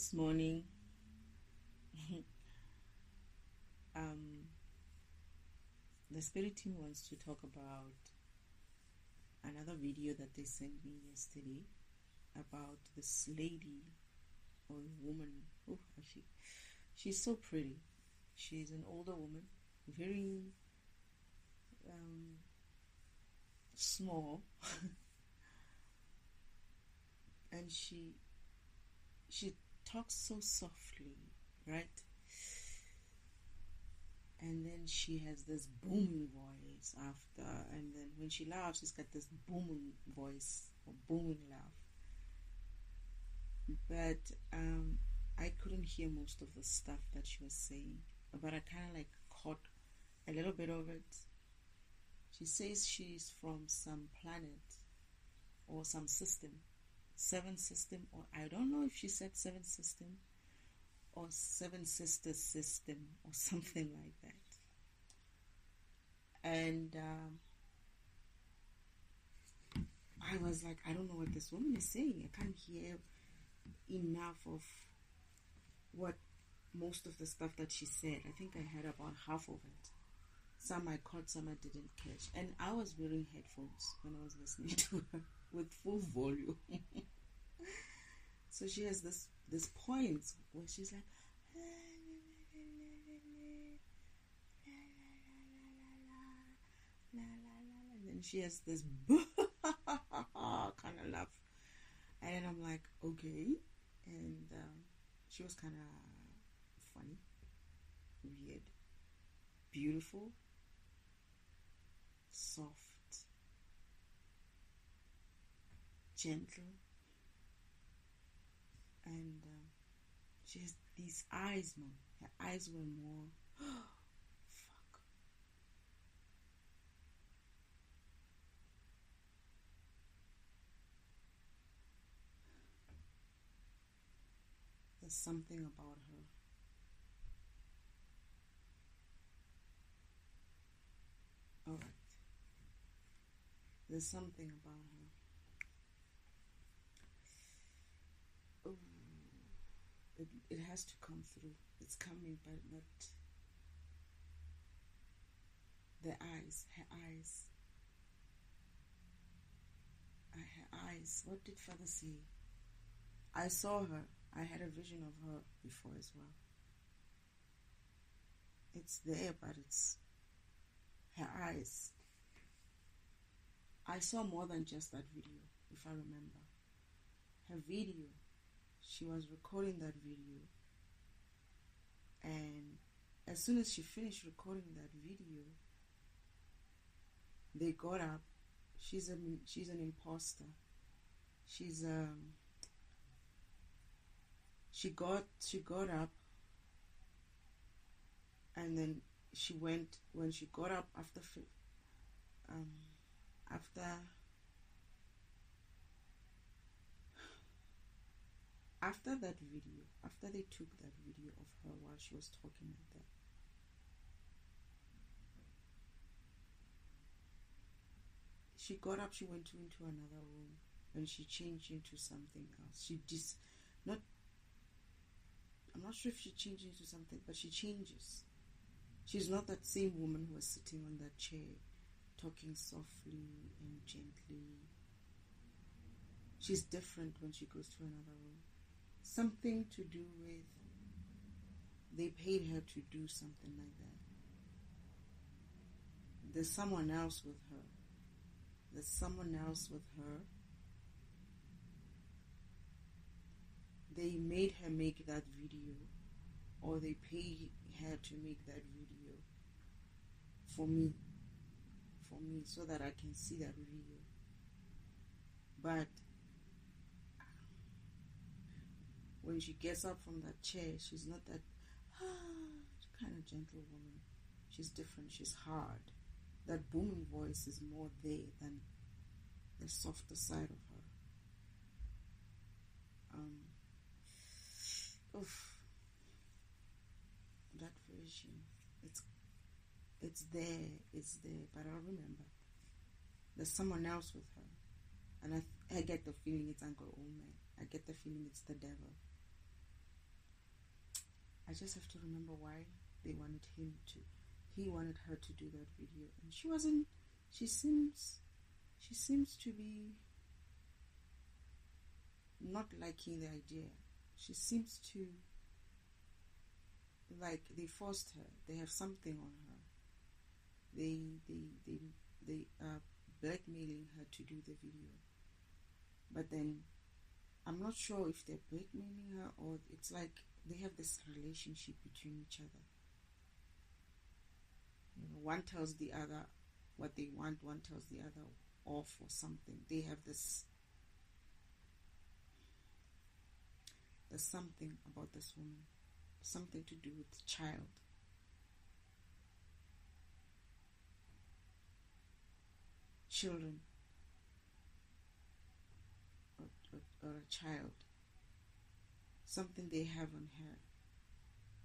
this morning, um, the spirit team wants to talk about another video that they sent me yesterday about this lady or woman. Oh, she's so pretty. She's an older woman, very small, and she talks so softly, right? And then she has this booming voice after, and then when she laughs, she's got this booming voice or booming laugh. But I couldn't hear most of the stuff that she was saying, but I kind of like caught a little bit of it. She says she's from some planet or some system, seven system, or I don't know if she said seven system or seven sisters system or something like that. And I was like, I don't know what this woman is saying. I can't hear enough of what most of the stuff that she said. I think I heard about half of it. Some I caught, some I didn't catch. And I was wearing headphones when I was listening to her with full volume. So she has this point where she's like, and then she has this kind of laugh. And then I'm like, okay. And she was kind of funny, weird, beautiful, soft, gentle, and she has these eyes, man. Her eyes were more fuck. There's something about her. All right. There's something about her. Oh, it has to come through. It's coming, but not the eyes. Her eyes. Her eyes. What did Father say? I saw her. I had a vision of her before as well. It's there, but it's her eyes. I saw more than just that video, if I remember. Her video, she was recording that video, and as soon as she finished recording that video, they got up. She's an imposter. She got up, and then she went. When she got up after that video, after they took that video of her while she was talking like that, she got up, she went into another room, and she changed into something else. I'm not sure if she changed into something, but she changes. She's not that same woman who was sitting on that chair, talking softly and gently. She's different when she goes to another room. Something to do with, they paid her to do something like that. There's someone else with her. They made her make that video, or they paid her to make that video for me, so that I can see that video. But when she gets up from that chair, she's not that kind of gentle woman. She's different. She's hard. That booming voice is more there than the softer side of her. That version, it's there, but I remember there's someone else with her, and I get the feeling it's Uncle Oman. I get the feeling it's the devil. I just have to remember why they wanted he wanted her to do that video. And she seems to be not liking the idea. She seems to like they forced her. They have something on her. They are blackmailing her to do the video. But then I'm not sure if they're blackmailing her or it's like they have this relationship between each other. You know, one tells the other what they want, one tells the other off or something. They have this. There's something about this woman, something to do with child. Children or a child, something they have on her,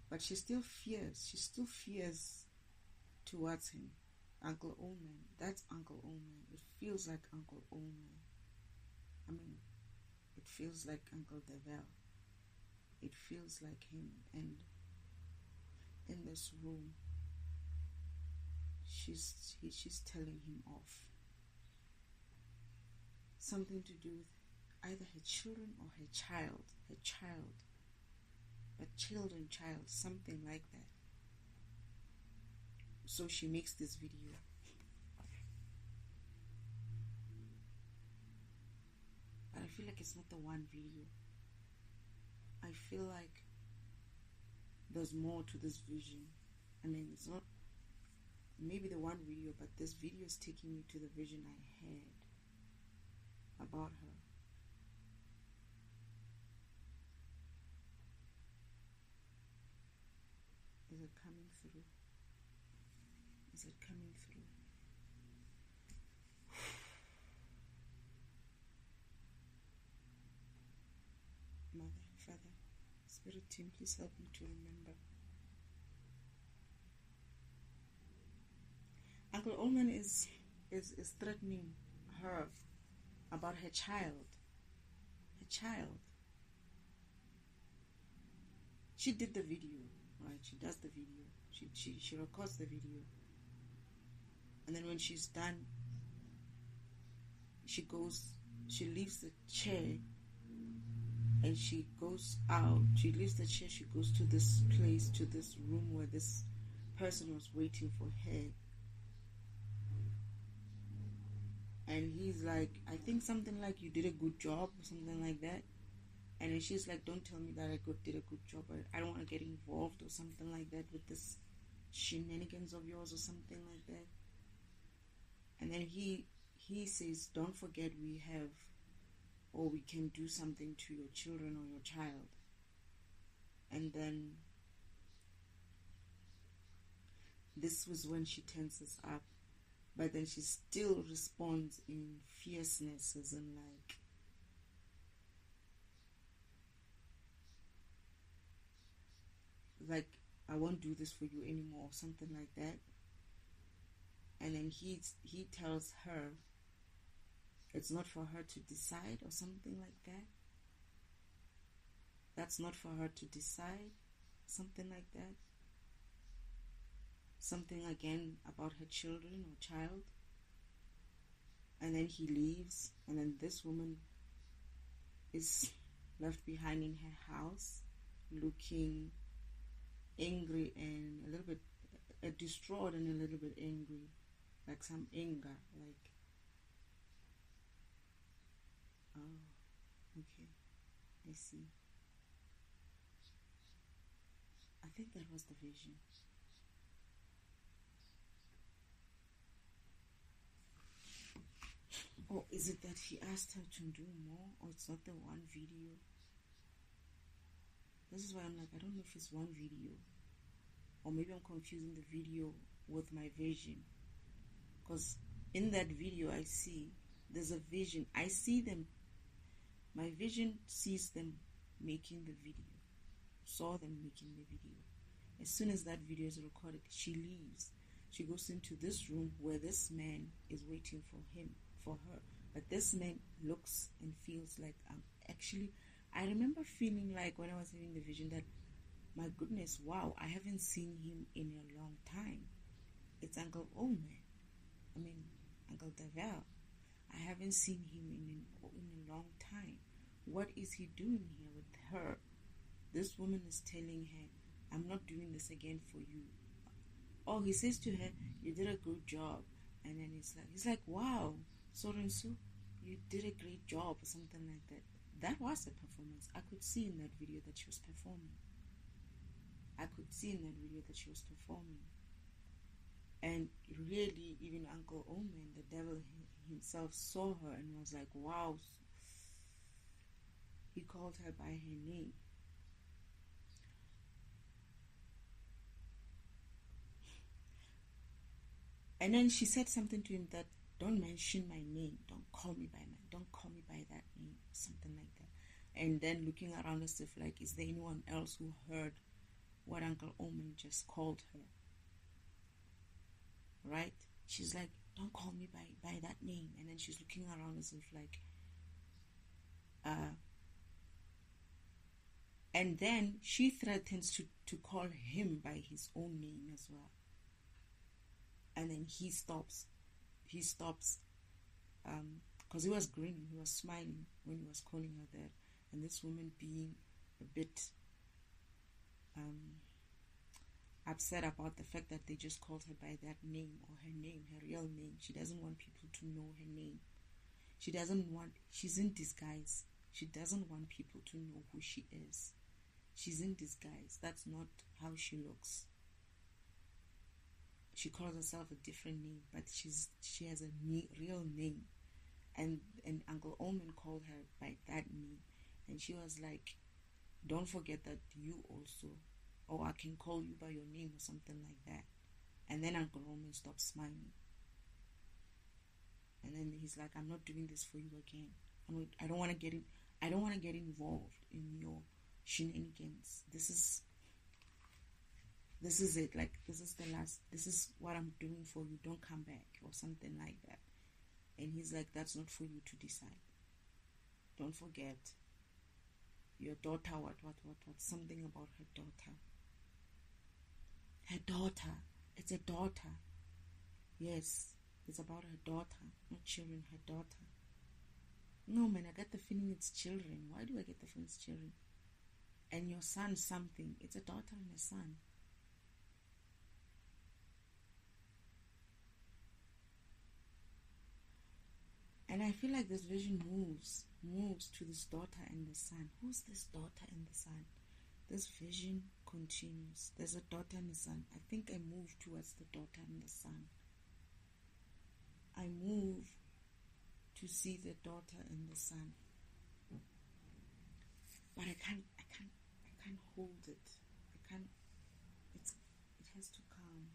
but she still fears towards him. Uncle Oman, that's Uncle Oman. It feels like Uncle Oman. I mean, it feels like Uncle Devel. It feels like him. And in this room, she's telling him off. Something to do with either her children or her child, but child, something like that. So she makes this video. But I feel like it's not the one video. I feel like there's more to this vision. I mean, it's not maybe the one video, but this video is taking me to the vision I had about her. Is it coming through? Is it coming through? Mother, Father, Spirit Team, please help me to remember. Uncle Oman is threatening her about her child. Her child. She did the video, right? She does the video. She records the video. And then when she's done, she leaves the chair and she goes out. She leaves the chair, she goes to this place, to this room where this person was waiting for her. And he's like, I think something like, you did a good job, or something like that. And then she's like, don't tell me that I did a good job. I don't want to get involved or something like that with this shenanigans of yours or something like that. And then he says, don't forget we can do something to your children or your child. And then this was when she tenses up. But then she still responds in fierceness, as in like I won't do this for you anymore, or something like that. And then he tells her it's not for her to decide, or something like that. That's not for her to decide, something like that. Something again about her children or child. And then he leaves, and then this woman is left behind in her house, looking angry and a little bit distraught and a little bit angry, like some anger, like, oh, okay, I see. I think that was the vision. Or is it that he asked her to do more, or it's not the one video? This is why I'm like, I don't know if it's one video, or maybe I'm confusing the video with my vision. Because in that video I see there's a vision. I see them. My vision sees them making the video. Saw them making the video. As soon as that video is recorded, she leaves. She goes into this room where this man is waiting for her. But this man looks and feels like I remember feeling like when I was having the vision that my goodness, wow, I haven't seen him in a long time. It's Uncle Omer. I mean, Uncle Davel. I haven't seen him in a long time. What is he doing here with her? This woman is telling her, I'm not doing this again for you. Oh, he says to her, you did a good job. And then he's like, wow, so and so, you did a great job, or something like that. That was a performance. I could see in that video that she was performing. And really, even Uncle Omen, the devil himself, saw her and was like, wow. He called her by her name. And then she said something to him that, don't mention my name, don't call me by that name, something like that. And then looking around as if like, is there anyone else who heard what Uncle Omen just called her? Right? She's like, don't call me by that name. And then she's looking around as if like, and then she threatens to call him by his own name as well. And then he stops, because he was grinning, he was smiling when he was calling her that. And this woman, being a bit upset about the fact that they just called her by that name, or her name, her real name. She doesn't want people to know her name. She's in disguise. She doesn't want people to know who she is. She's in disguise. That's not how she looks. She calls herself a different name, but she has a real name. And Uncle Omen called her by that name. And she was like, don't forget that you also, or I can call you by your name, or something like that. And then Uncle Omen stopped smiling. And then he's like, I'm not doing this for you again. I don't want to get involved in your shenanigans. This is it. Like, this is the last. This is what I'm doing for you. Don't come back, or something like that. And he's like, that's not for you to decide. Don't forget your daughter. What? Something about her daughter. Her daughter. It's a daughter. Yes, it's about her daughter, not children. Her daughter. No, man, I get the feeling it's children. Why do I get the feeling it's children? And your son, something. It's a daughter and a son. And I feel like this vision moves to this daughter and the son. Who's this daughter and the son? This vision continues. There's a daughter and a son. I think I move towards the daughter and the son. I move to see the daughter and the son. But I can't hold it. It has to come.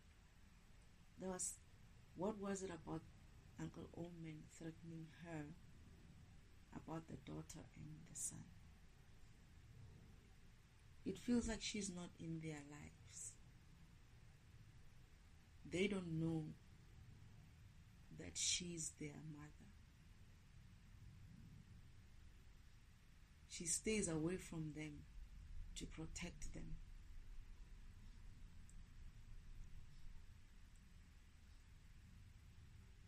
What was it about Uncle Omen threatening her about the daughter and the son? It feels like she's not in their lives. They don't know that she's their mother. She stays away from them to protect them.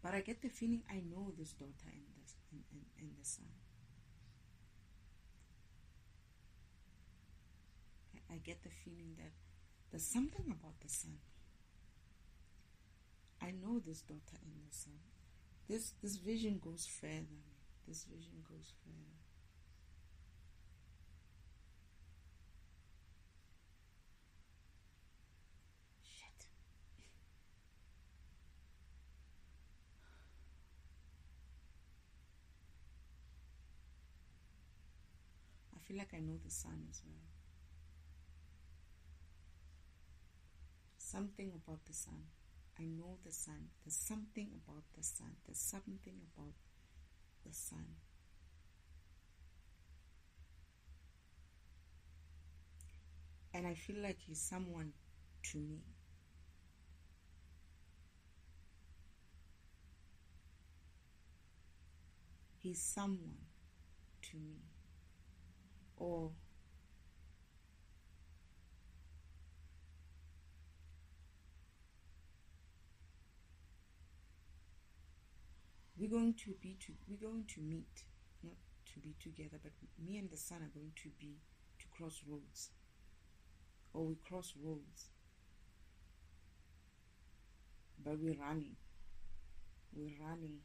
But I get the feeling I know this daughter and the son. I get the feeling that there's something about the son. I know this daughter and the son. This vision goes further. This vision goes further. Shit. I feel like I know the son as well. Something about the son. I know the son. There's something about the son. There's something about the son. And I feel like he's someone to me. He's someone to me. Or we're going to meet, not to be together, but me and the son are going to cross roads, or we cross roads, but we're running. We are running.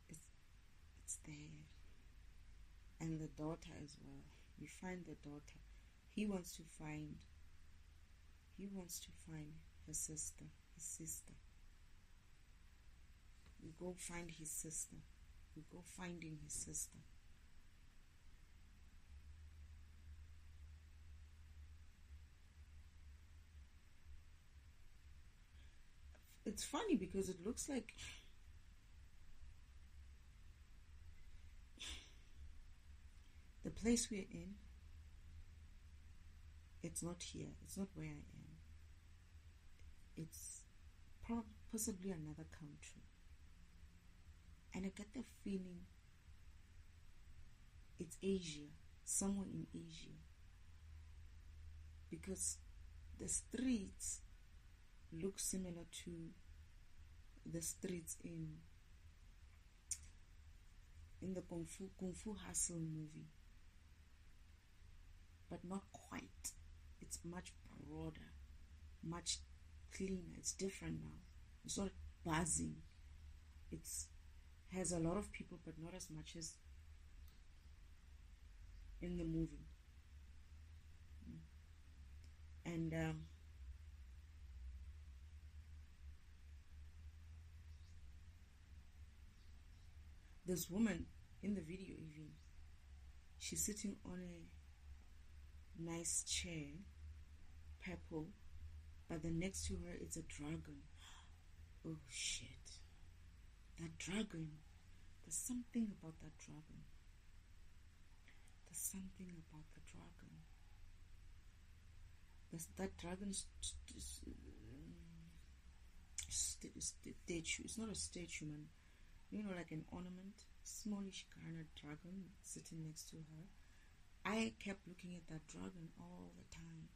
It's there. And the daughter as well. We find the daughter. He wants to find her sister, his sister. We go find his sister. We go finding his sister. It's funny because it looks like the place we're in, it's not here. It's not where I am. It's possibly another country. And I get the feeling it's Asia, somewhere in Asia. Because the streets look similar to the streets in the Kung Fu Hustle movie. But not quite. It's much broader, much cleaner. It's different now. It's not buzzing. It has a lot of people, but not as much as in the movie. And this woman in the video, even, she's sitting on a nice chair, purple, but then next to her it's a dragon. Oh shit. That dragon. There's something about that dragon. There's something about the dragon. That dragon statue. It's not a statue, man. You know, like an ornament. Smallish kind of dragon sitting next to her. I kept looking at that dragon all the time.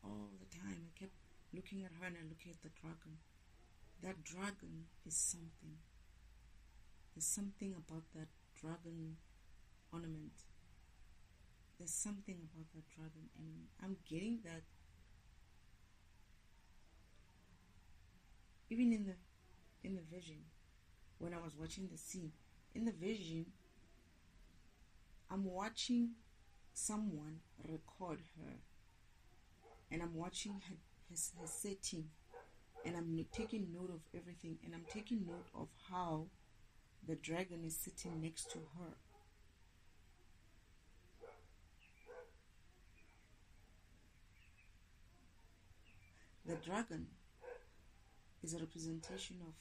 All the time. I kept looking at her and I looking at the dragon. That dragon is something. There's something about that dragon ornament. There's something about that dragon, and I'm getting that even in the vision. When I was watching the scene, in the vision, I'm watching someone record her, and I'm watching her setting, and I'm taking note of everything, and I'm taking note of how the dragon is sitting next to her. The dragon is a representation of,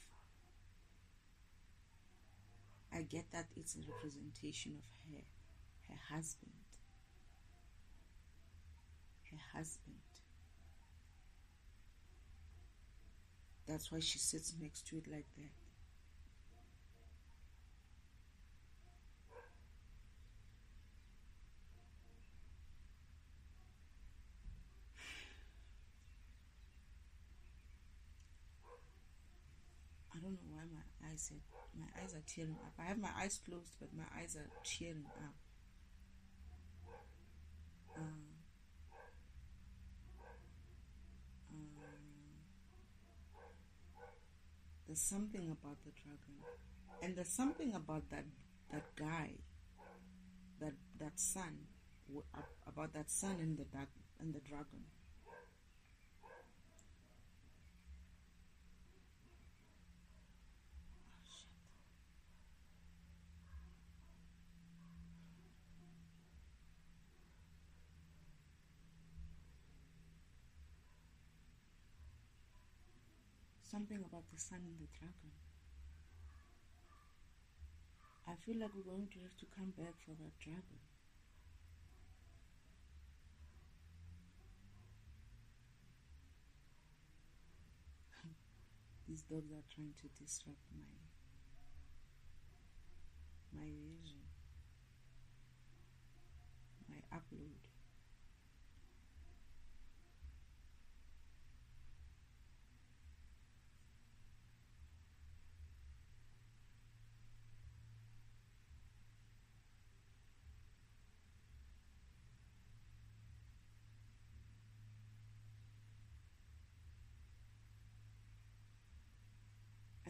I get that it's a representation of her husband. Her husband. That's why she sits next to it like that. I don't know why my eyes are tearing up. I have my eyes closed, but my eyes are tearing up. There's something about the dragon, and there's something about that guy, that son, about that son and the dragon. Something about the sun and the dragon. I feel like we're going to have to come back for that dragon. These dogs are trying to disrupt my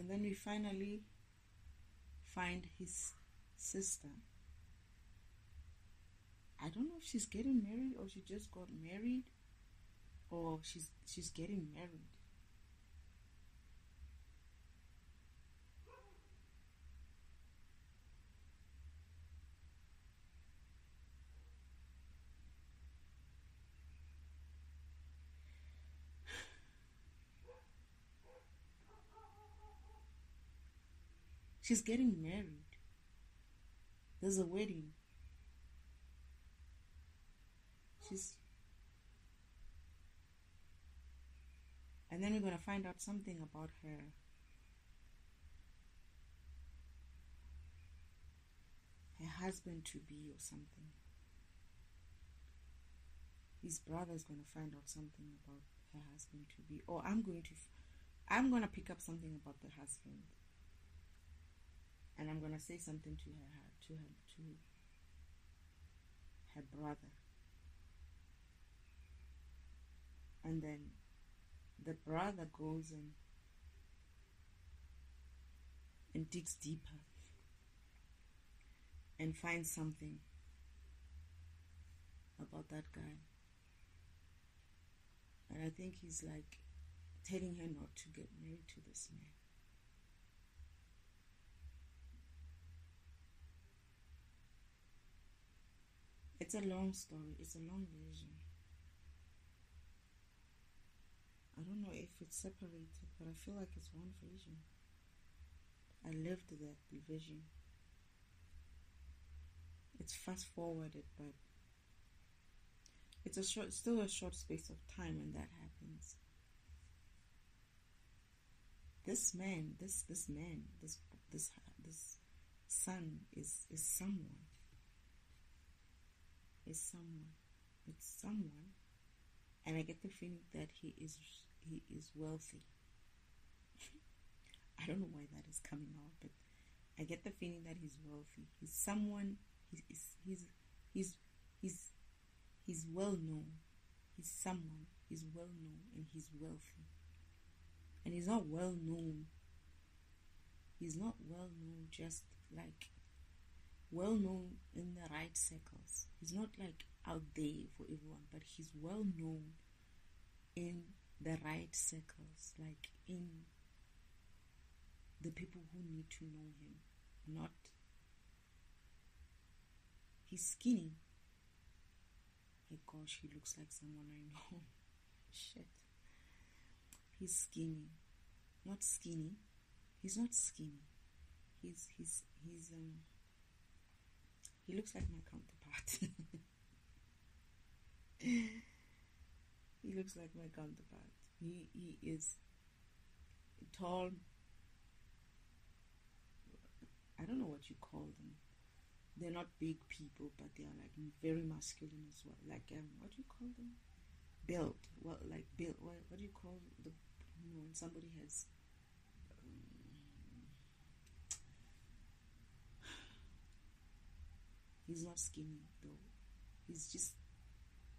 And then we finally find his sister. I don't know if she's getting married or she just got married, or she's getting married. She's getting married. There's a wedding. And then we're going to find out something about her husband to be or something. His brother is going to find out something about her husband to be, or I'm going to pick up something about the husband, and I'm going to say something to her brother, and then the brother goes and digs deeper and finds something about that guy. And I think he's like telling her not to get married to this man. It's a long story. It's a long version. I don't know if it's separated, but I feel like it's one version. I lived that vision. It's fast forwarded, but it's still a short space of time when that happens. This son is someone. It's someone, and I get the feeling that he is wealthy. I don't know why that is coming out, but I get the feeling that he's wealthy. He's someone. He's well known. He's someone. He's well known and he's wealthy. And he's not well known. He's not well known just like well known in the right circles. He's not like out there for everyone, but he's well known in the right circles, like in the people who need to know him. Not, he's skinny. My gosh, he looks like someone I know. Shit. He's skinny. Not skinny. He's not skinny. He looks like my counterpart. He looks like my counterpart. He is tall. I don't know what you call them. They're not big people, but they are like very masculine as well. Like what do you call them? Built. Well, like built. What do you call when somebody has? He's not skinny though. He's just,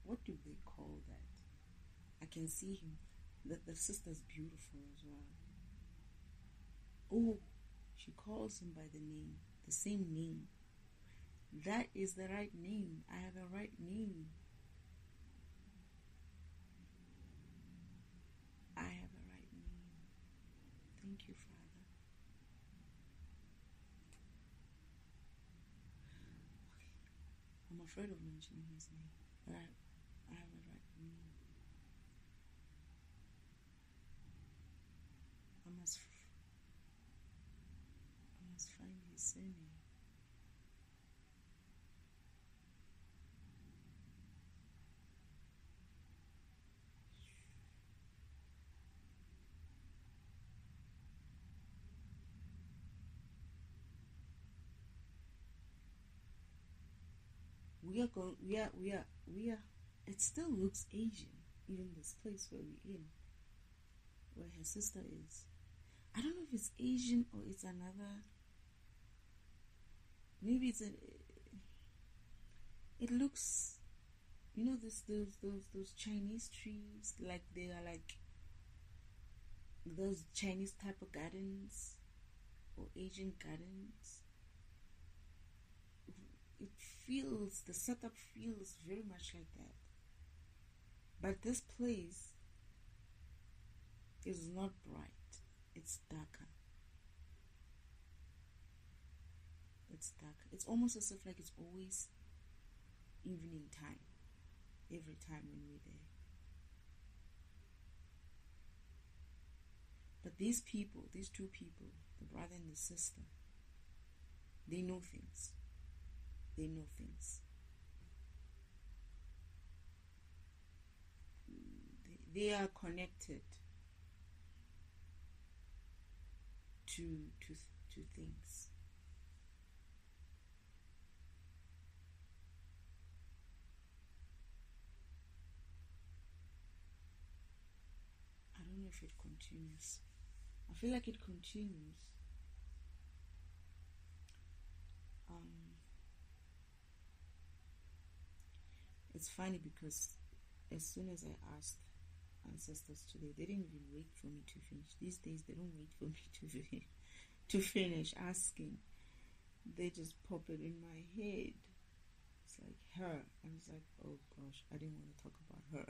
what do they call that? I can see him. The sister's beautiful as well. Oh, she calls him by the same name. That is the right name. I have a right name. I have a right name. Thank you, Father. Okay. I'm afraid of mentioning his name, but I have a right name. I must find his surname. We are. It still looks Asian, even this place where we're in, where her sister is. I don't know if it's Asian or it's another. Maybe it's it looks, those Chinese trees, like they are like those Chinese type of gardens or Asian gardens. The setup feels very much like that. But this place is not bright. It's darker. It's darker. It's almost as if like it's always evening time. Every time when we're there. But these people, these two people, the brother and the sister, they know things. They know things. They are connected to things. I don't know if it continues. I feel like it continues. It's funny because as soon as I asked ancestors today, they didn't even wait for me to finish. These days they don't wait for me to finish asking. They just pop it in my head. It's like her. I was like, oh gosh, I didn't want to talk about her.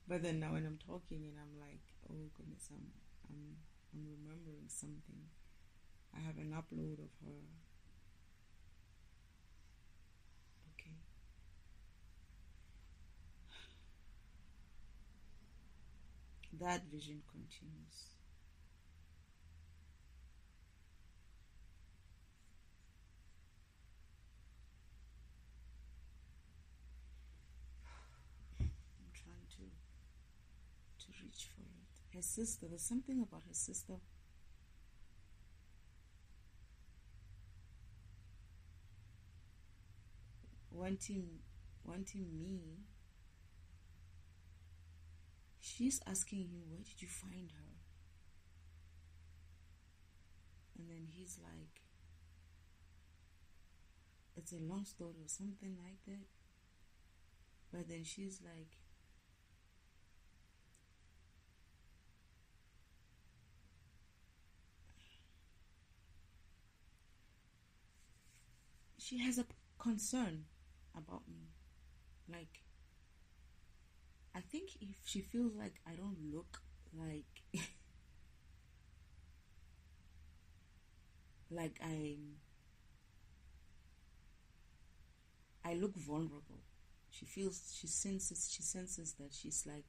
But then now when I'm talking and I'm like, oh goodness, I'm remembering something. I have an upload of her. Okay. That vision continues. I'm trying to reach for it. Her sister, there's something about her sister. Wanting me. She's asking him, where did you find her? And then he's like, it's a long story or something like that. But then she's like, she has a concern about me. Like, I think if she feels like I don't look like like I look vulnerable. She senses that she's like,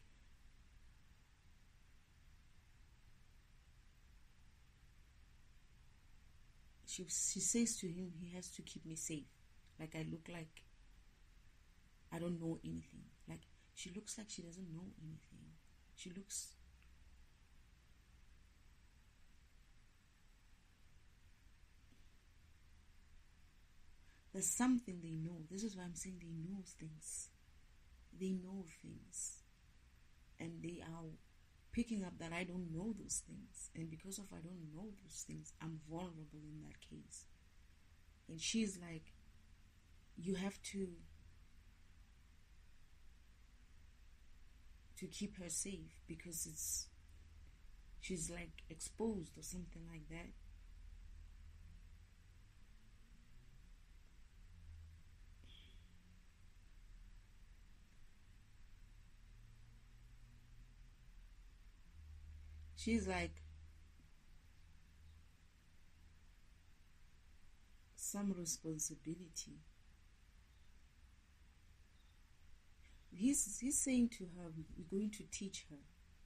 she says to him he has to keep me safe. Like I look like I don't know anything. Like she looks like she doesn't know anything. She looks there's something they know. This is why I'm saying they know things. They know things. And they are picking up that I don't know those things. And because of I don't know those things, I'm vulnerable in that case. And she's like, you have to keep her safe because she's like exposed or something like that. She's like, some responsibility. He's saying to her, we're going to teach her.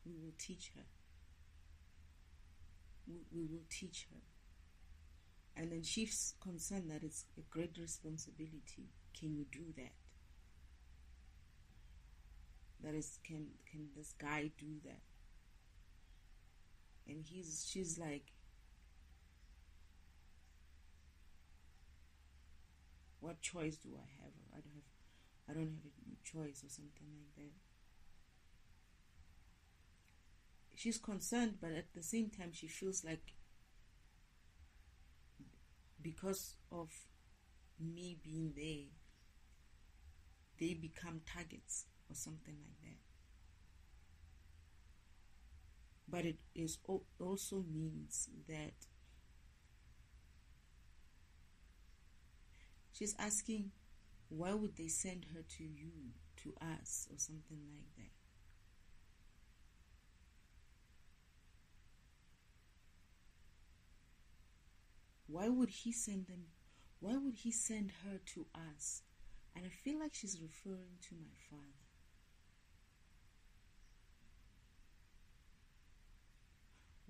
We will teach her. We will teach her. And then she's concerned that it's a great responsibility. Can you do that? That is, can this guy do that? And she's like, what choice do I have? I don't have a choice or something like that. She's concerned, but at the same time she feels like because of me being there, they become targets or something like that. But it is also means that she's asking, why would they send her to you, to us, or something like that? Why would he send them? Why would he send her to us? And I feel like she's referring to my father.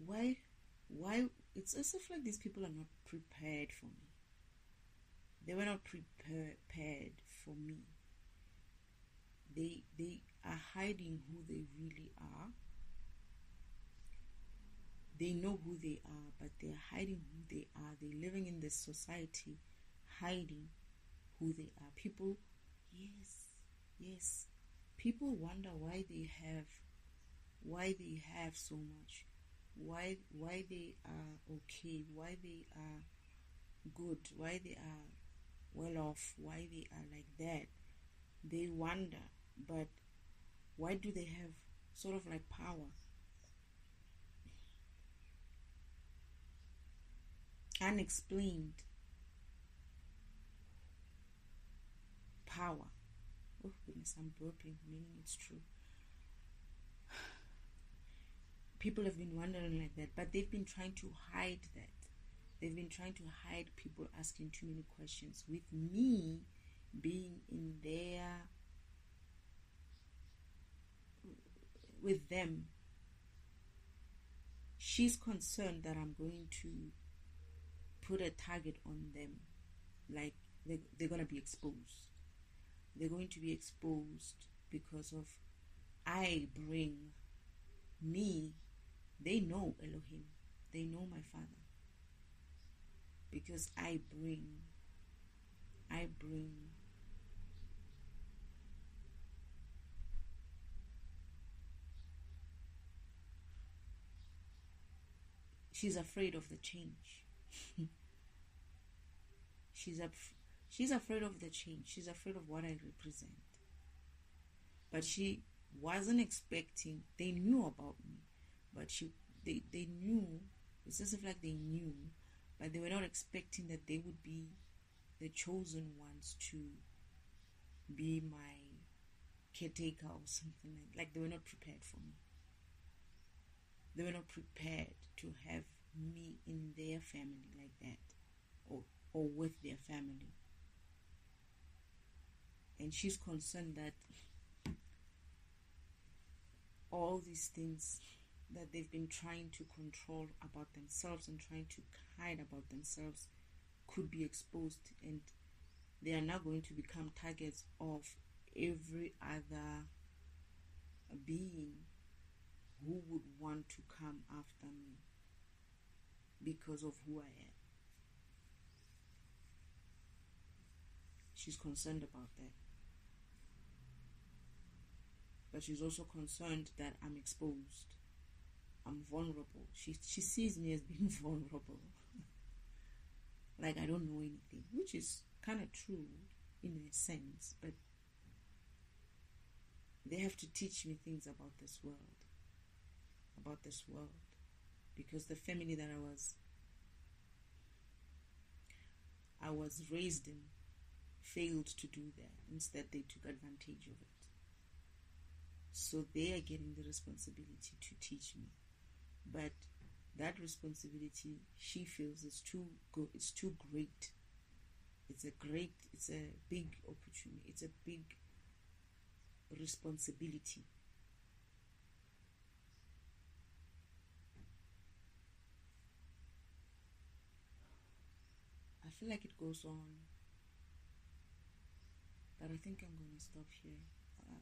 Why? It's as if like these people are not prepared for me. They were not prepared for me. They are hiding who they really are. They know who they are, but they're hiding who they are. They're living in this society, hiding who they are. People, yes. People wonder why they have so much, why they are okay, why they are good, why they are well off, why they are like that. They wonder, but why do they have sort of like power? Unexplained power. Oh goodness, I'm burping, meaning it's true. People have been wondering like that, but they've been trying to hide that. They've been trying to hide people asking too many questions. With me being in there with them, she's concerned that I'm going to put a target on them. Like they're going to be exposed. They're going to be exposed because of I bring me. They know Elohim. They know my Father. Because I bring she's afraid of the change. She's afraid of the change. She's afraid of what I represent. But she wasn't expecting. They knew about me, but they knew. It's as if like they knew, but they were not expecting that they would be the chosen ones to be my caretaker or something like they were not prepared for me. They were not prepared to have me in their family like that, or with their family. And she's concerned that all these things that they've been trying to control about themselves and trying to hide about themselves could be exposed, and they are now going to become targets of every other being who would want to come after me because of who I am. She's concerned about that. But she's also concerned that I'm exposed. I'm vulnerable. She sees me as being vulnerable. Like I don't know anything, which is kind of true in a sense, but they have to teach me things about this world. Because the family that I was raised in failed to do that. Instead, they took advantage of it. So they are getting the responsibility to teach me. But that responsibility, she feels, is too good. It's too great. It's a big opportunity. It's a big responsibility. I feel like it goes on, but I think I'm going to stop here.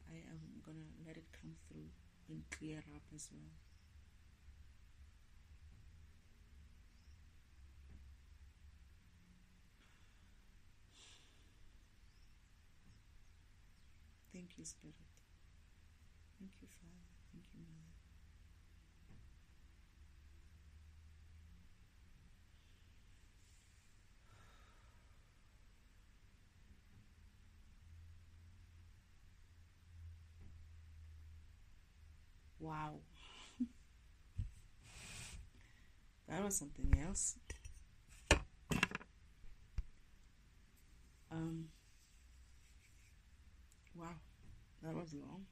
I'm going to let it come through and clear up as well. Thank you, Spirit. Thank you, Father. Thank you, Mother. Wow. was something else. Wow, that was long.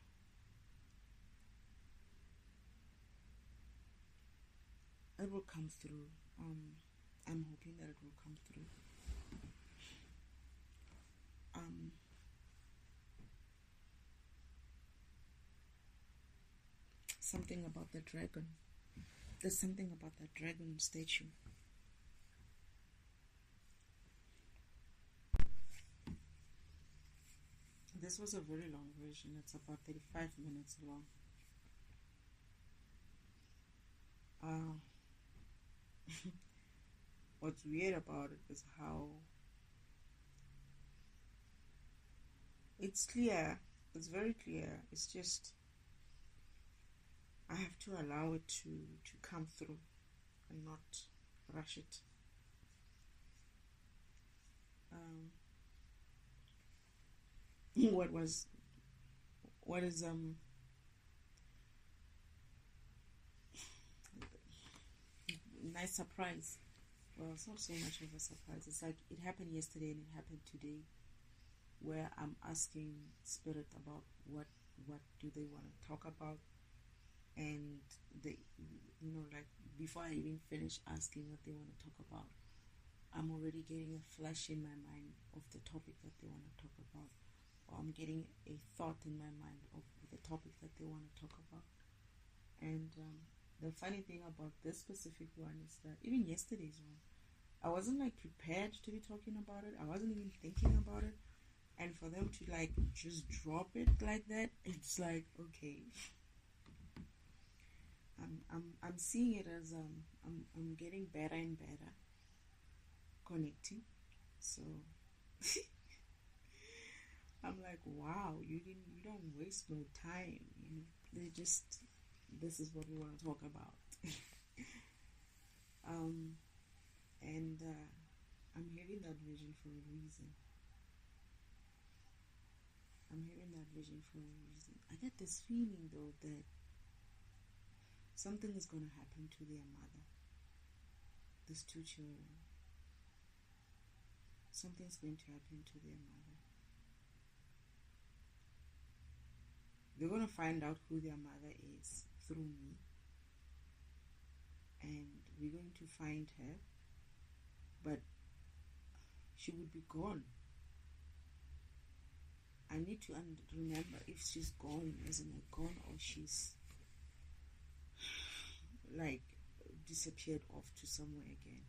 It will come through. I'm hoping that it will come through. Something about the dragon. There's something about that dragon statue. This was a very long version. It's about 35 minutes long. What's weird about it is how it's clear. It's very clear. It's just I have to allow it to come through and not rush it. What is nice surprise. Well, it's not so much of a surprise. It's like it happened yesterday and it happened today, where I'm asking Spirit about what do they want to talk about, and they, like before I even finish asking what they want to talk about, I'm already getting a flash in my mind of the topic that they want to talk about, or I'm getting a thought in my mind of the topic that they want to talk about. And the funny thing about this specific one is that even yesterday's one, I wasn't like prepared to be talking about it. I wasn't even thinking about it. And for them to like just drop it like that, it's like, okay. I'm seeing it as I'm getting better and better connecting. So I'm like, wow, you don't waste no time. They just, this is what we want to talk about. And I'm hearing that vision for a reason. I get this feeling though that something is going to happen to their mother. These two children. Something's going to happen to their mother. They're going to find out who their mother is through me. And we're going to find her. But she would be gone. I need to remember if she's gone, isn't it gone, or she's like disappeared off to somewhere again.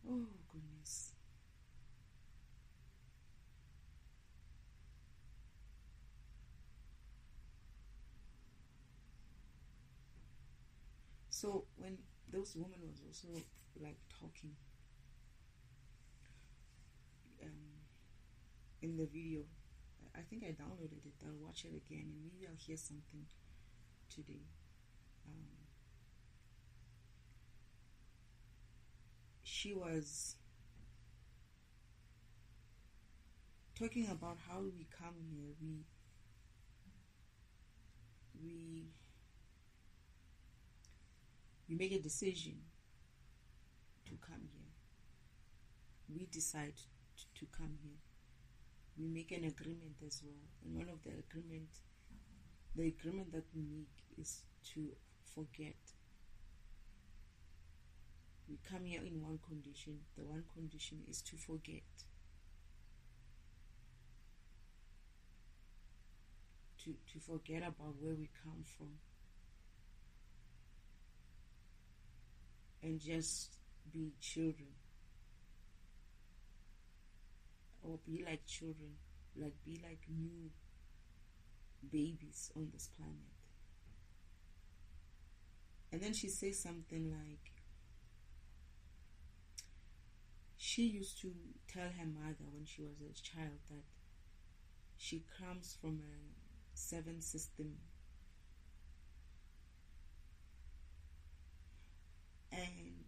Oh goodness. So when those woman was also like talking in the video, I think I downloaded it. I'll watch it again and maybe I'll hear something today. She was talking about how we come here. We make a decision to come here. We decide to come here. We make an agreement as well. And one of the agreement that we make is to forget. We come here in one condition. The one condition is to forget. To forget about where we come from. And just be children. Or be like children. Like be like new babies on this planet. And then she says something like, she used to tell her mother when she was a child that she comes from a 7 system. And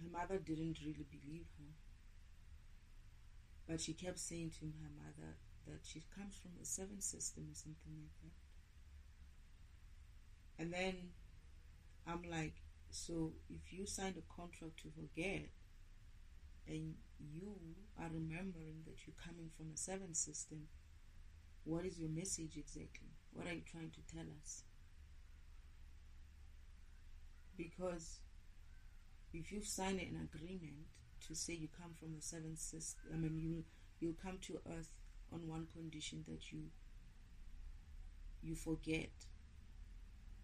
her mother didn't really believe her. But she kept saying to her mother, that she comes from the 7 system or something like that. And then I'm like, so if you signed a contract to forget and you are remembering that you're coming from a 7 system, what is your message exactly? What are you trying to tell us? Because if you sign an agreement to say you come from the 7 system, I mean, you come to Earth on one condition, that you forget.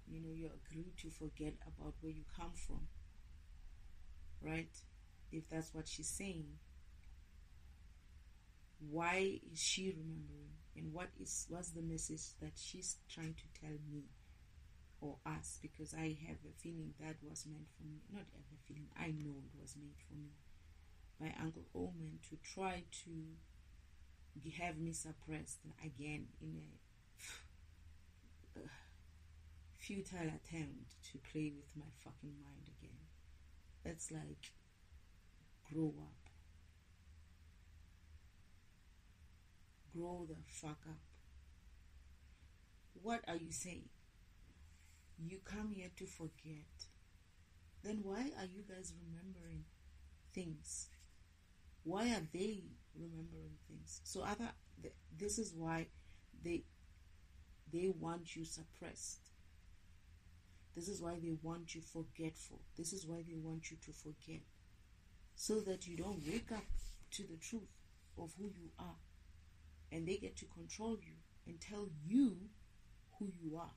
You know, you agree to forget about where you come from, right? If that's what she's saying, why is she remembering? And what's the message that she's trying to tell me or us? Because I have a feeling that was meant for me. Not have a feeling, I know it was made for me by Uncle Omen to try to have me suppressed again in a futile attempt to play with my fucking mind again. That's like, grow up. Grow the fuck up. What are you saying? You come here to forget. Then why are you guys remembering things? Why are they remembering things? So this is why they want you suppressed. This is why they want you forgetful. This is why they want you to forget. So that you don't wake up to the truth of who you are. And they get to control you and tell you who you are.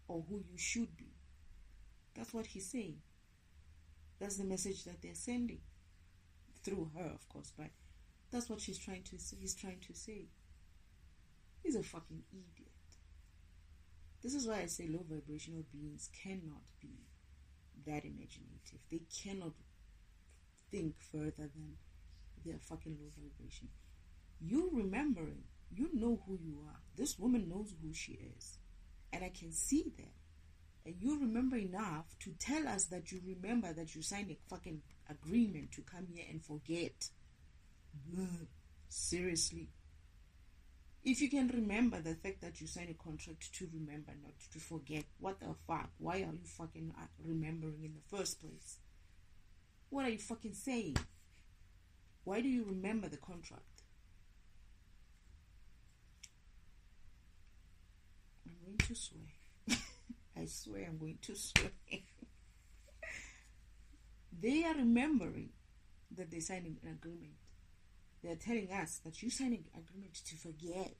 Or who you should be. That's what he's saying. That's the message that they're sending. Through her, of course, but that's what he's trying to say. He's a fucking idiot. This is why I say low vibrational beings cannot be that imaginative. They cannot think further than their fucking low vibration. You remembering, you know who you are. This woman knows who she is. And I can see that. And you remember enough to tell us that you remember that you signed a fucking agreement to come here and forget. Seriously. If you can remember the fact that you signed a contract to remember, not to forget, what the fuck? Why are you fucking remembering in the first place? What are you fucking saying? Why do you remember the contract? I'm going to swear. I swear I'm going to swear. They are remembering that they signed an agreement. They're telling us that you signed an agreement to forget.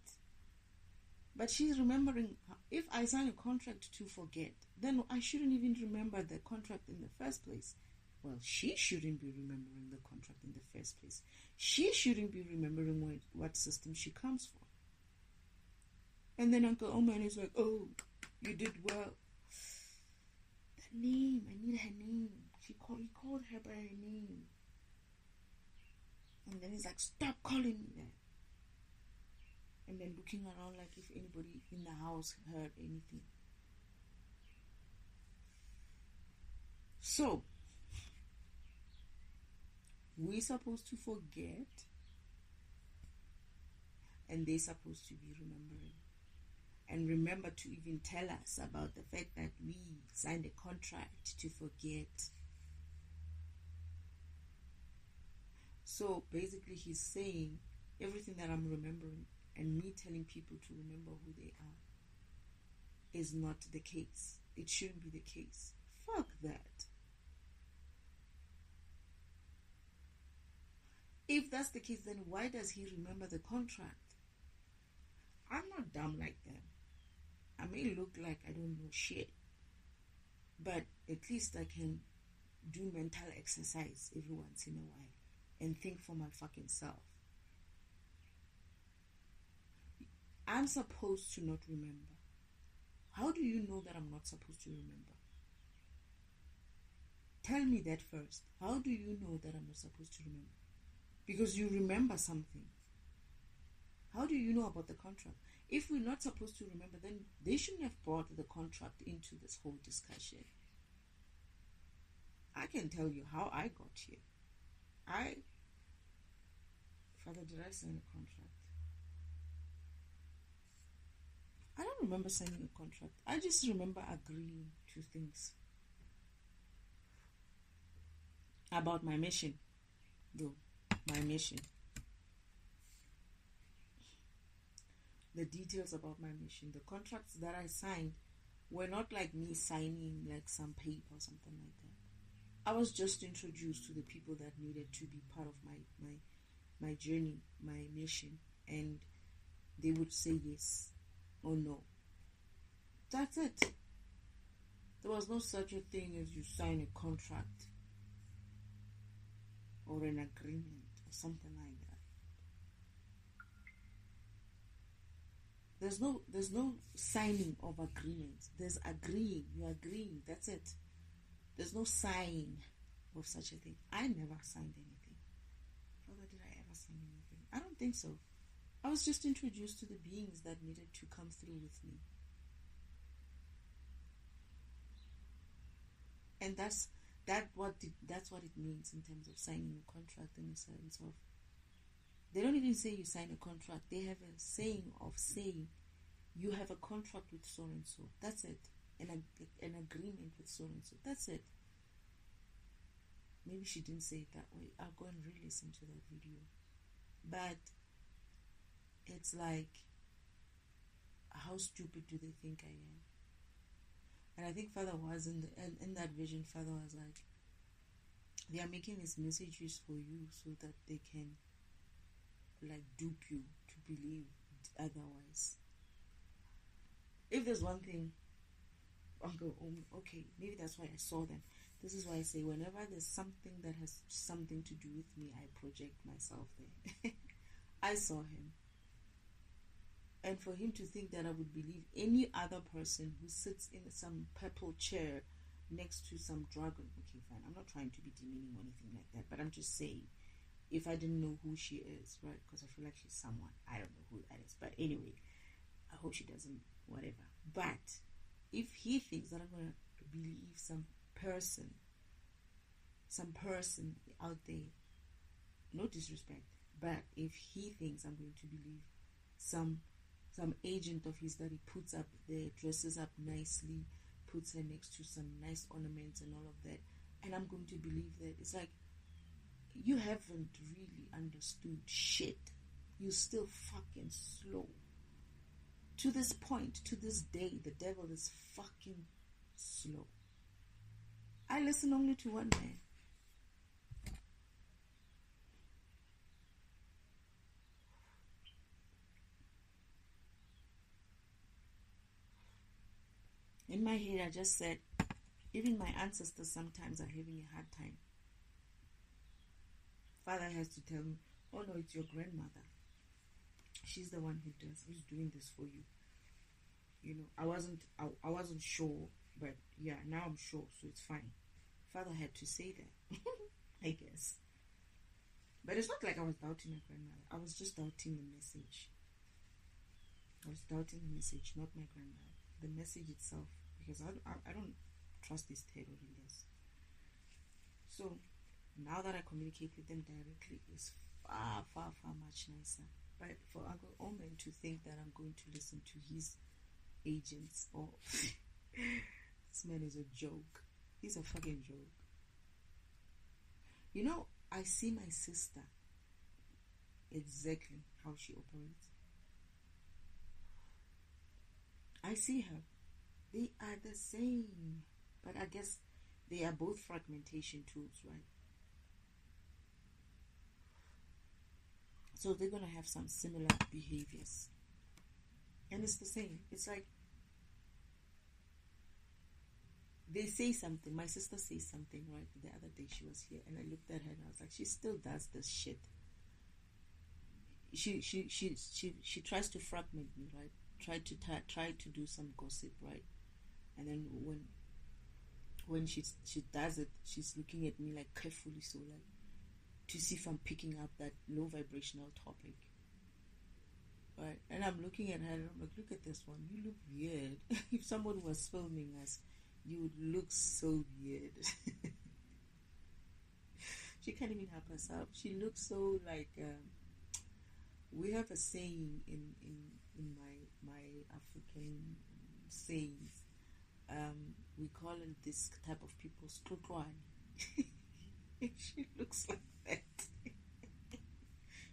But she's remembering, if I sign a contract to forget, then I shouldn't even remember the contract in the first place. Well, she shouldn't be remembering the contract in the first place. She shouldn't be remembering what system she comes from. And then Uncle Oman is like, oh, you did well. The name, I need her name. He called her by her name. And then he's like, stop calling me that. And then looking around like if anybody in the house heard anything. So, we're supposed to forget, and they're supposed to be remembering. And remember to even tell us about the fact that we signed a contract to forget. So basically he's saying everything that I'm remembering and me telling people to remember who they are is not the case. It shouldn't be the case. Fuck that. If that's the case, then why does he remember the contract? I'm not dumb like them. I may look like I don't know shit, but at least I can do mental exercise every once in a while and think for my fucking self. I'm supposed to not remember. How do you know that I'm not supposed to remember? Tell me that first. How do you know that I'm not supposed to remember? Because you remember something. How do you know about the contract? If we're not supposed to remember, then they shouldn't have brought the contract into this whole discussion. I can tell you how I got here. Father, did I sign a contract? I don't remember signing a contract. I just remember agreeing to things about my mission, though. My mission. The details about my mission. The contracts that I signed were not like me signing like some paper or something like that. I was just introduced to the people that needed to be part of my journey, my mission, and they would say yes or no. That's it. There was no such a thing as you sign a contract or an agreement or something like that. There's no signing of agreements. There's agreeing. You're agreeing. That's it. There's no sign of such a thing. I never signed anything. Father, did I ever sign anything? I don't think so. I was just introduced to the beings that needed to come through with me. And that's what it means in terms of signing a contract, in the sense of, they don't even say you sign a contract. They have a saying of saying you have a contract with so and so. That's it. An agreement with so and so. That's it. Maybe she didn't say it that way. I'll go and re-listen to that video. But it's like, how stupid do they think I am? And I think Father was in that vision. Father was like, they are making these messages for you so that they can like dupe you to believe otherwise. If there's one thing, I'll go, oh, okay, maybe that's why I saw them. This is why I say, whenever there's something that has something to do with me, I project myself there. I saw him. And for him to think that I would believe any other person who sits in some purple chair next to some dragon. Okay, fine. I'm not trying to be demeaning or anything like that, but I'm just saying, if I didn't know who she is, right? Because I feel like she's someone. I don't know who that is. But anyway, I hope she doesn't, whatever. But if he thinks that I'm going to believe some person out there, no disrespect, but if he thinks I'm going to believe some agent of his that he puts up there, dresses up nicely, puts her next to some nice ornaments and all of that, and I'm going to believe that, it's like, you haven't really understood shit. You're still fucking slow. To this point, to this day, the devil is fucking slow. I listen only to one man. In my head, I just said, even my ancestors sometimes are having a hard time. Father has to tell me, oh no, it's your grandmother. She's the one who's doing this for you. You know, I wasn't sure, but yeah, now I'm sure, so it's fine. Father had to say that, I guess. But it's not like I was doubting my grandmother. I was just doubting the message. I was doubting the message, not my grandmother. The message itself, because I don't trust these tarot readers. So now that I communicate with them directly, it's far, far, far much nicer. But for Uncle Omen to think that I'm going to listen to his agents, or this man is a joke. He's a fucking joke. You know, I see my sister exactly how she operates. I see her. They are the same. But I guess they are both fragmentation tools, right? So they're going to have some similar behaviors. And it's the same. It's like they say something. My sister says something, right? The other day she was here and I looked at her and I was like, she still does this shit. She tries to fragment me, right? Try to do some gossip, right? And then when she does it, she's looking at me like carefully, so like to see if I'm picking up that low vibrational topic, right? And I'm looking at her and I'm like, look at this one, you look weird. If someone was filming us, you would look so weird. She can't even help herself. She looks so like we have a saying in in my African sayings. We call it this type of people Skrukwani. She looks like that.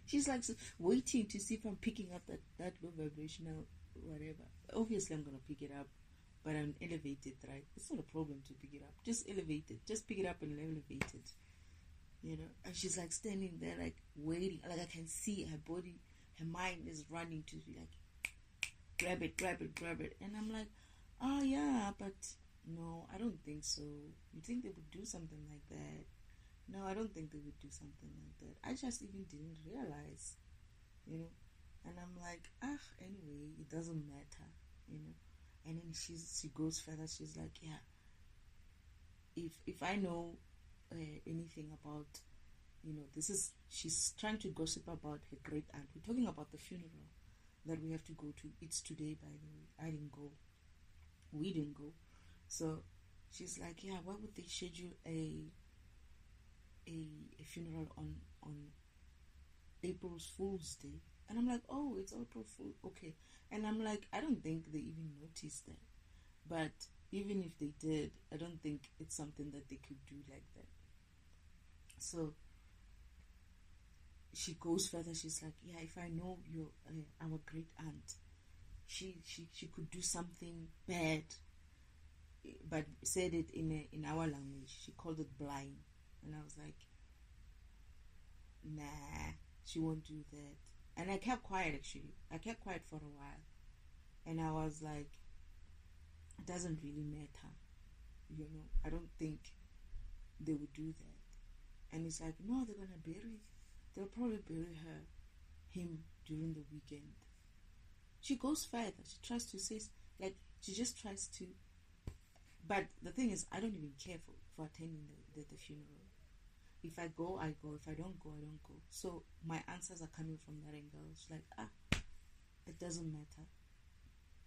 She's like waiting to see if I'm picking up that low vibrational whatever. Obviously, I'm gonna pick it up, but I'm elevated, right? It's not a problem to pick it up. Just elevate it. Just pick it up and elevate it. You know. And she's like standing there, like waiting. Like I can see her body, her mind is running to be like, grab it, grab it, grab it. And I'm like, oh yeah, but no, I don't think so. You think they would do something like that? No, I don't think they would do something like that. I just even didn't realize, you know. And I'm like, anyway, it doesn't matter, you know. And then she goes further. She's like, yeah, if I know anything about, you know, she's trying to gossip about her great aunt. We're talking about the funeral that we have to go to. It's today, by the way. I didn't go. We didn't go. So she's like, yeah, why would they schedule a funeral on April's Fool's Day? And I'm like, oh, it's April Fool. Okay. And I'm like, I don't think they even noticed that. But even if they did, I don't think it's something that they could do like that. So she goes further. She's like, yeah, if I know your our great aunt, she could do something bad, but said it in our language. She called it blind. And I was like, nah, she won't do that. And I kept quiet, actually. I kept quiet for a while. And I was like, it doesn't really matter. You know, I don't think they would do that. And it's like, no, they'll probably bury him during the weekend. She goes further. She tries to say, like, she just tries to. But the thing is, I don't even care for attending the funeral. If I go, I go. If I don't go, I don't go. So my answers are coming from that angle. It's like, it doesn't matter.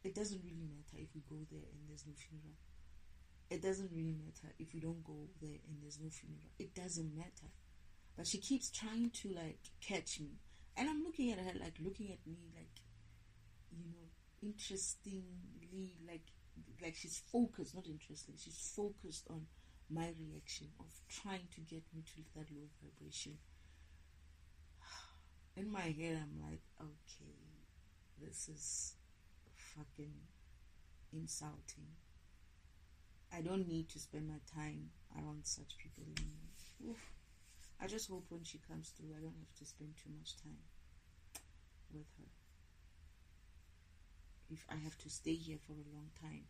It doesn't really matter if we go there and there's no funeral. It doesn't really matter if we don't go there and there's no funeral. It doesn't matter. But she keeps trying to, like, catch me. And I'm looking at her, like, looking at me, like, you know, interestingly, like she's focused, not interestingly, she's focused on my reaction of trying to get me to that low vibration. In my head, I'm like, okay, this is fucking insulting. I don't need to spend my time around such people anymore. Oof. I just hope when she comes through, I don't have to spend too much time with her. If I have to stay here for a long time,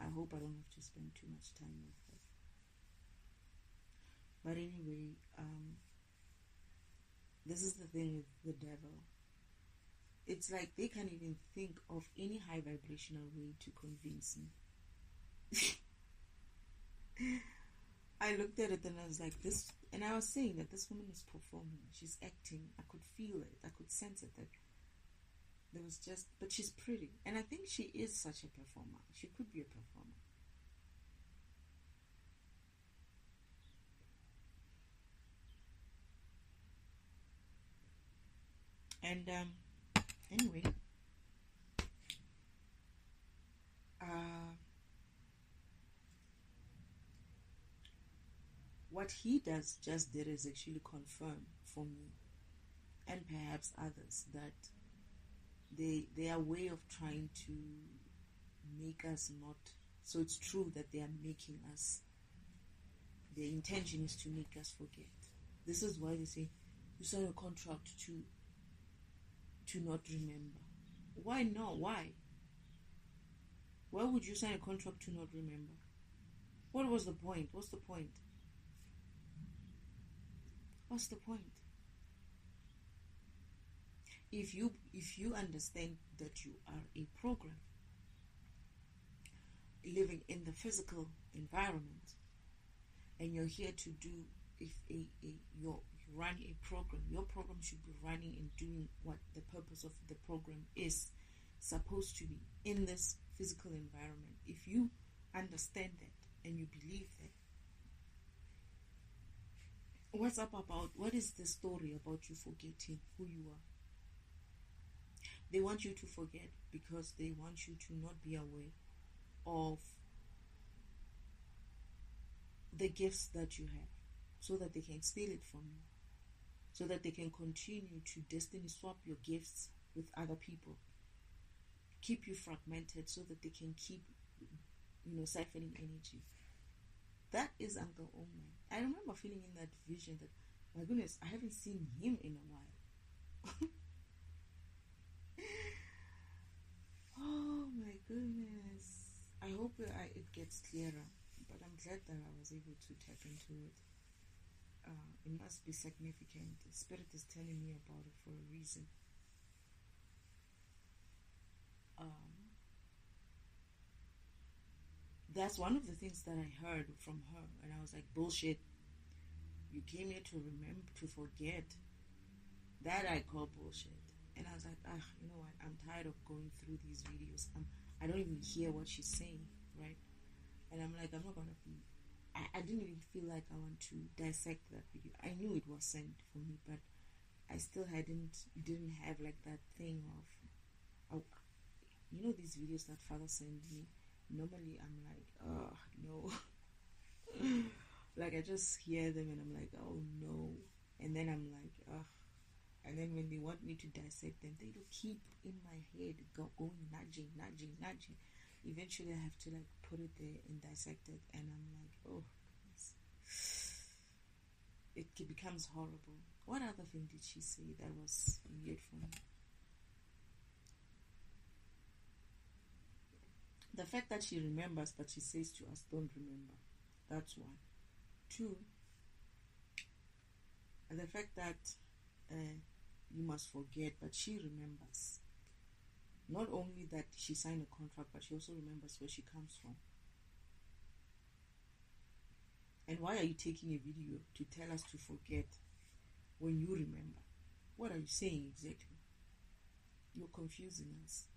I hope I don't have to spend too much time with her. But anyway, this is the thing with the devil. It's like they can't even think of any high vibrational way to convince me. I looked at it and I was like, this, and I was saying that this woman is performing. She's acting. I could feel it. I could sense it. That there was just, but she's pretty. And I think she is such a performer. She could be a performer. And anyway, what he just did is actually confirm for me and perhaps others that their way of trying to make us not, so it's true that they are making us, their intention is to make us forget. This is why they say you sign a contract to not remember. Why not? Why would you sign a contract to not remember? What was the point? What's the point? What's the point? If you understand that you are a program living in the physical environment, and you're here to do, if you run a program, your program should be running and doing what the purpose of the program is supposed to be in this physical environment. If you understand that and you believe that, what is the story about you forgetting who you are? They want you to forget because they want you to not be aware of the gifts that you have, so that they can steal it from you, so that they can continue to destiny swap your gifts with other people, keep you fragmented so that they can keep, siphoning energy. That is Uncle Oman. I remember feeling in that vision that, my goodness, I haven't seen him in a while. Oh my goodness. I hope it gets clearer, but I'm glad that I was able to tap into it. It must be significant. The Spirit is telling me about it for a reason. That's one of the things that I heard from her, and I was like, bullshit. You came here to remember, to forget. That I call bullshit. And I was like, you know what? I'm tired of going through these videos. I don't even hear what she's saying, right? And I'm like, I'm not gonna be. I didn't even feel like I want to dissect that video. I knew it was sent for me, but I still didn't have like that thing of, these videos that Father sends me. Normally, I'm like, oh no. Like I just hear them and I'm like, oh no. And then I'm like, ugh. And then when they want me to dissect them, they do keep in my head going nudging. Eventually I have to like put it there and dissect it, and I'm like, oh goodness. It becomes horrible. What other thing did she say that was weird for me? The fact that she remembers, but she says to us, don't remember. That's one. Two, the fact that you must forget, but she remembers. Not only that she signed a contract, but she also remembers where she comes from. And why are you taking a video to tell us to forget when you remember? What are you saying exactly? You're confusing us.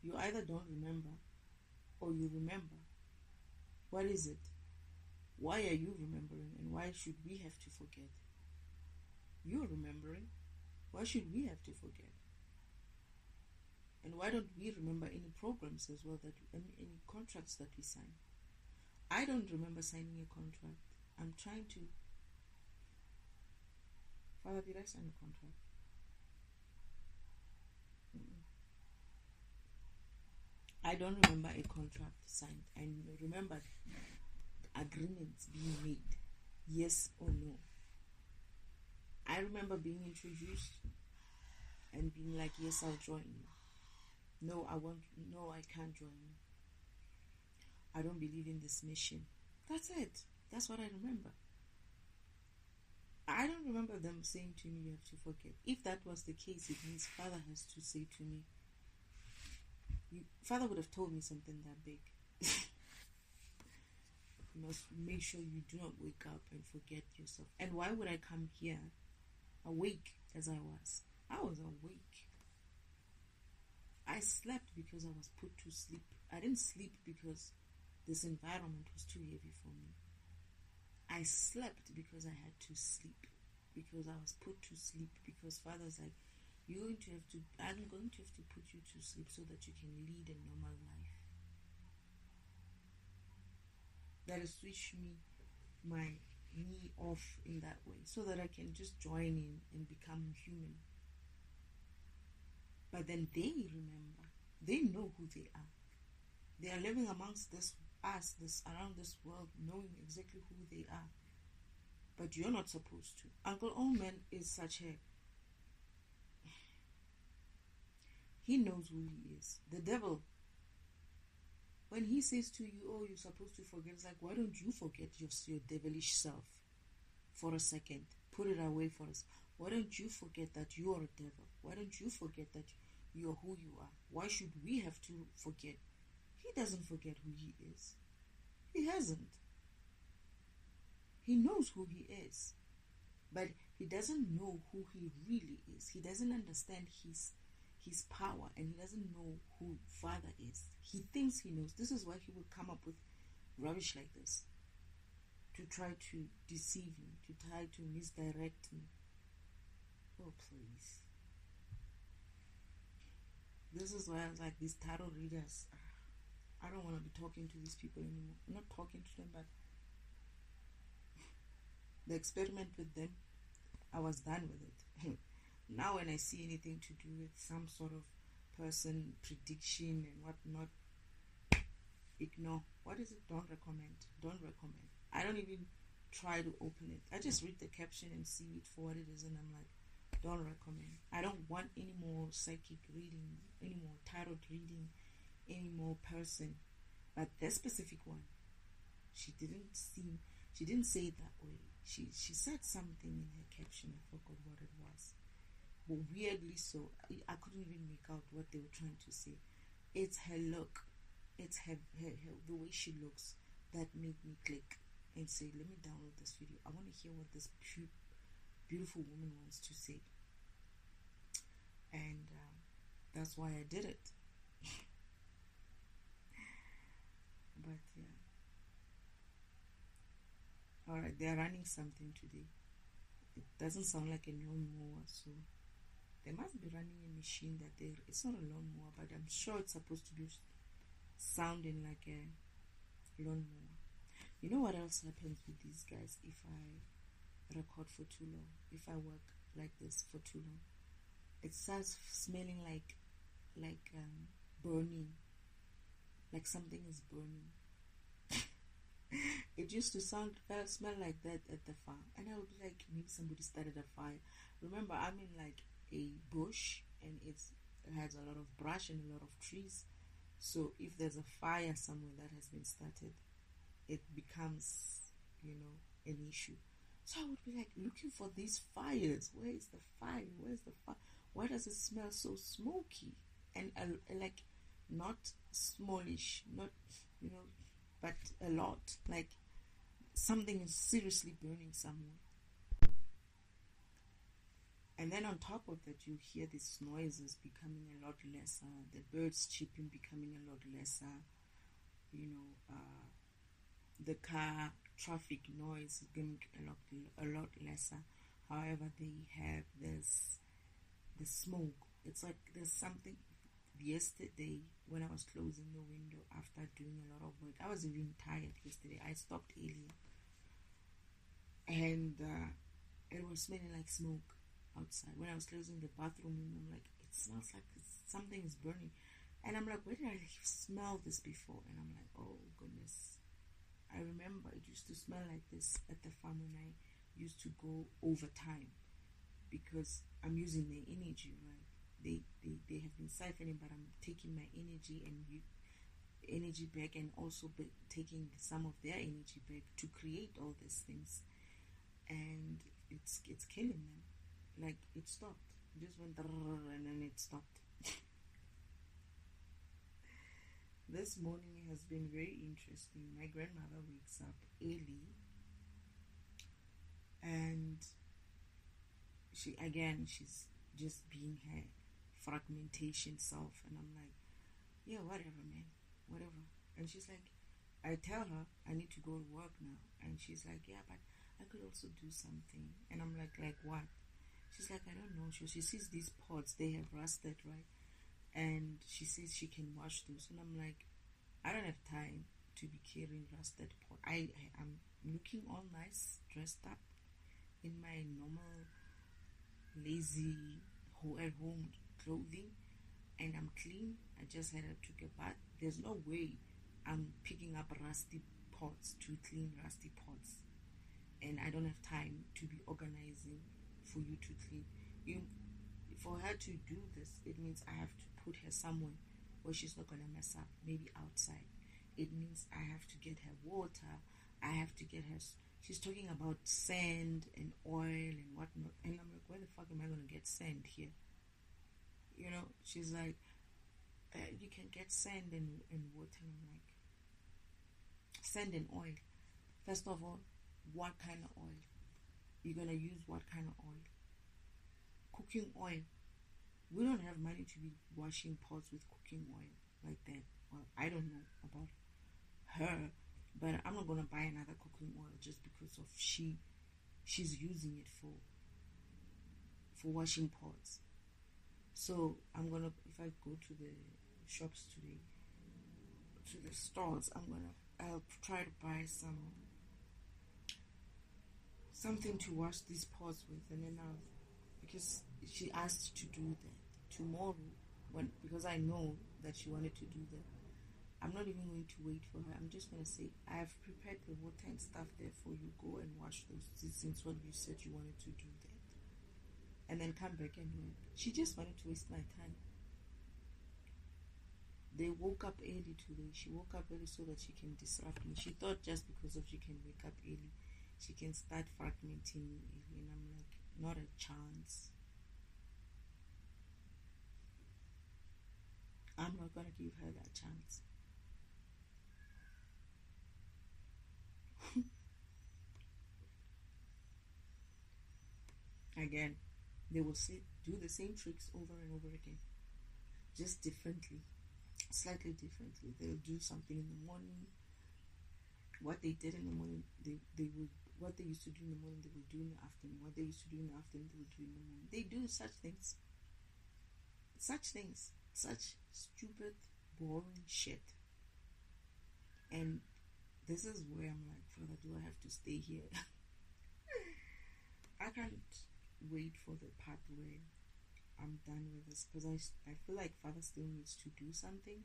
You either don't remember or you remember. What is it? Why are you remembering, and why should we have to forget? You're remembering. Why should we have to forget? And why don't we remember any programs as well, any contracts that we sign? I don't remember signing a contract. I'm trying to. Father, did I sign a contract? I don't remember a contract signed. I remember agreements being made, yes or no. I remember being introduced and being like, yes, I'll join you. No, I can't join you. I don't believe in this mission. That's it. That's what I remember. I don't remember them saying to me, you have to forget. If that was the case, it means Father has to say to me, Father would have told me something that big. You must make sure you do not wake up and forget yourself. And why would I come here awake as I was? I was awake. I slept because I was put to sleep. I didn't sleep because this environment was too heavy for me. I slept because I had to sleep, because I was put to sleep, because Father's like, I'm going to have to put you to sleep so that you can lead a normal life. That is switch my me off in that way, so that I can just join in and become human. But then they remember. They know who they are. They are living amongst around this world, knowing exactly who they are. But you're not supposed to. Uncle Oman is such a... He knows who he is. The devil, when he says to you, oh, you're supposed to forget, it's like, why don't you forget your devilish self for a second? Put it away for us. Why don't you forget that you are a devil? Why don't you forget that you're who you are? Why should we have to forget? He doesn't forget who he is. He hasn't. He knows who he is. But he doesn't know who he really is. He doesn't understand his power, and he doesn't know who Father is. He thinks he knows. This is why he will come up with rubbish like this, to try to deceive me, to try to misdirect me. Oh, please. This is why I was like, these tarot readers, I don't want to be talking to these people anymore. I'm not talking to them, but the experiment with them, I was done with it. Now when I see anything to do with some sort of person prediction and whatnot, ignore. What is it? Don't recommend. Don't recommend. I don't even try to open it. I just read the caption and see it for what it is, and I'm like, don't recommend. I don't want any more psychic reading, any more tarot reading, any more person. But this specific one, she didn't say it that way. She said something in her caption. I forgot what it was. But weirdly so, I couldn't even make out what they were trying to say. It's her look. It's her the way she looks that made me click and say, let me download this video. I want to hear what this beautiful woman wants to say. And that's why I did it. But yeah. Alright, they're running something today. It doesn't sound like a lawnmower, so they must be running a machine that it's not a lawnmower, but I'm sure it's supposed to be sounding like a lawnmower. You know what else happens with these guys if I record for too long? If I work like this for too long, it starts smelling like burning, like something is burning. It used to smell like that at the farm, and I would be like, maybe somebody started a fire. Remember, I'm in like a bush, and it has a lot of brush and a lot of trees. So if there's a fire somewhere that has been started, it becomes, an issue. So I would be like looking for these fires. Where is the fire? Where's the fire? Why does it smell so smoky? And like not smallish, not, but a lot. Like something is seriously burning somewhere. And then on top of that, you hear these noises becoming a lot lesser, the birds chirping becoming a lot lesser, the car traffic noise is getting a lot lesser. However, they have the smoke. It's like there's something. Yesterday, when I was closing the window after doing a lot of work, I was even tired yesterday. I stopped earlier, and it was smelling like smoke outside. When I was closing the bathroom window, I'm like, it smells like something is burning. And I'm like, where did I smell this before? And I'm like, oh goodness. I remember it used to smell like this at the farm when I used to go overtime, because I'm using their energy, right? They have been siphoning, but I'm taking my energy back, and also taking some of their energy back to create all these things. And it's killing them. Like, it stopped. It just went and then it stopped. This morning has been very interesting. My grandmother wakes up early, and she's just being her fragmentation self, and I'm like, yeah, whatever, man, whatever. And she's like, I tell her I need to go to work now, and she's like, yeah, but I could also do something. And I'm like what? She's like, I don't know. She sees these pots, they have rusted, right? And she says she can wash those. And I'm like, I don't have time to be carrying rusted pot. I'm looking all nice, dressed up in my normal lazy home clothing, and I'm clean. I just took a bath. There's no way I'm picking up rusty pots to clean rusty pots, and I don't have time to be organizing for you to clean. For her to do this, it means I have to put her somewhere where she's not gonna mess up, maybe outside. It means I have to get her water. I have to get her. She's talking about sand and oil and whatnot, and I'm like, where the fuck am I gonna get sand here? She's like, you can get sand and water. And I'm like, sand and oil. First of all, what kind of oil? You're gonna use what kind of oil? Cooking oil. We don't have money to be washing pots with cooking oil like that. Well, I don't know about her, but I'm not gonna buy another cooking oil just because of she's using it for washing pots. So I'm gonna, if I go to the shops today, to the stores, I'll try to buy something to wash these pots with, and then because she asked to do that tomorrow, because I know that she wanted to do that. I'm not even going to wait for her. I'm just going to say, I have prepared the water and stuff there for you. Go and wash those since what you said you wanted to do that. And then come back and work. She just wanted to waste my time. They woke up early today. She woke up early so that she can disrupt me. She thought just because of she can wake up early, she can start fragmenting me early. And I'm like, not a chance. I'm not going to give her that chance. Again, they will do the same tricks over and over again, just differently, slightly differently. They'll do something in the morning. What they did in the morning, they will. What they used to do in the morning, they will do in the afternoon. What they used to do in the afternoon, they will do in the morning. They do such things. Such stupid, boring shit. And this is where I'm like, Father, do I have to stay here? I can't wait for the part where I'm done with this, because I feel like Father still needs to do something,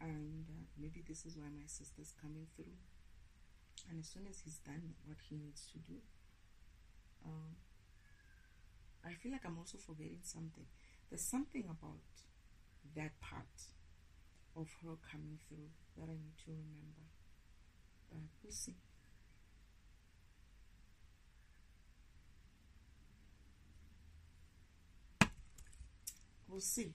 and maybe this is why my sister's coming through. And as soon as he's done what he needs to do, I feel like I'm also forgetting something. There's something about that part of her coming through that I need to remember, but we'll see. We'll see.